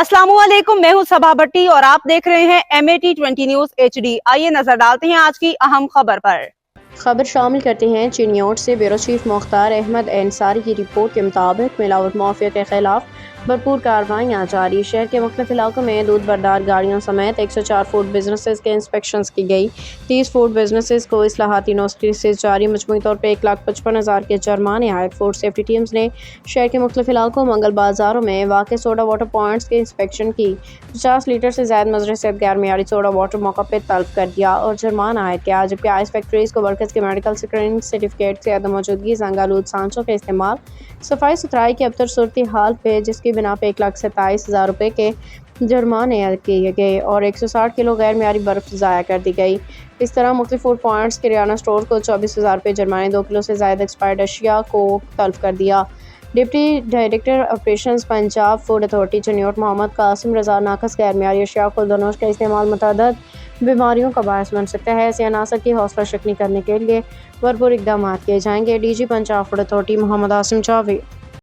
अस्सलाम वालेकुम, मैं हूं सबा भट्टी और आप देख रहे हैं MAT20 न्यूज HD। आइए नजर डालते हैं आज की अहम खबर पर। खबर शामिल करते हैं चिनियोट से। ब्यूरो चीफ मुख्तार अहमद अंसारी की रिपोर्ट के मुताबिक मिलावट माफिया के खिलाफ भरपूर कार्रवाइयाँ जारी। शहर के मुख्तलिफ इलाकों में दूध बरदार गाड़ियों समेत 104 फूड बिजनेसेस के इंस्पेक्शन की गई। 30 फूड बिजनेसेस को इस्लाहाती नोटिस जारी। मजमूई तौर पर 1,55,000 के जुर्माने आए। फूड सेफ्टी टीम्स ने शहर के मुख्तलिफ इलाकों मंगल बाजारों में वाक़ सोडा वाटर पॉइंट्स के इंस्पेक्शन की। 50 लीटर से ज़्यादा मजरे से गैर मियारी सोडा वाटर मौका पर तलब कर दिया और जुर्माना आयद किया, जबकि आइस फैक्ट्रीज को वर्कर्स के मेडिकल स्क्रीनिंग सर्टिफिकेट से अदम मौजूदगी जंग आलूद सांचों के इस्तेमाल, सफाई सुथराई की अबतर सूरत हाल पे जिसकी बिना पे 1,27,000 रुपये के जुर्माने किए गए और 160 किलो गैर मियारी बर्फ ज़ाया कर दी गई। इस तरह मुख्तलिफ फूड पॉइंट्स किराना स्टोर को 24,000 रुपये जुर्माने, 2 किलो से ज़्यादा एक्सपायर्ड अशिया को तलब कर दिया। Deputy director operations Punjab food authority Chiniot Mohammad Qasim Raza नाकस गैर मियारी अशिया खुल्दनोश का इस्तेमाल मुतअद्दिद बीमारियों का बायस बन सकता है। ऐसे अनासर की हौसला शिकनी करने के लिए भरपूर इकदाम किए जाएंगे। DG Punjab food authority Mohammad Asim Javed.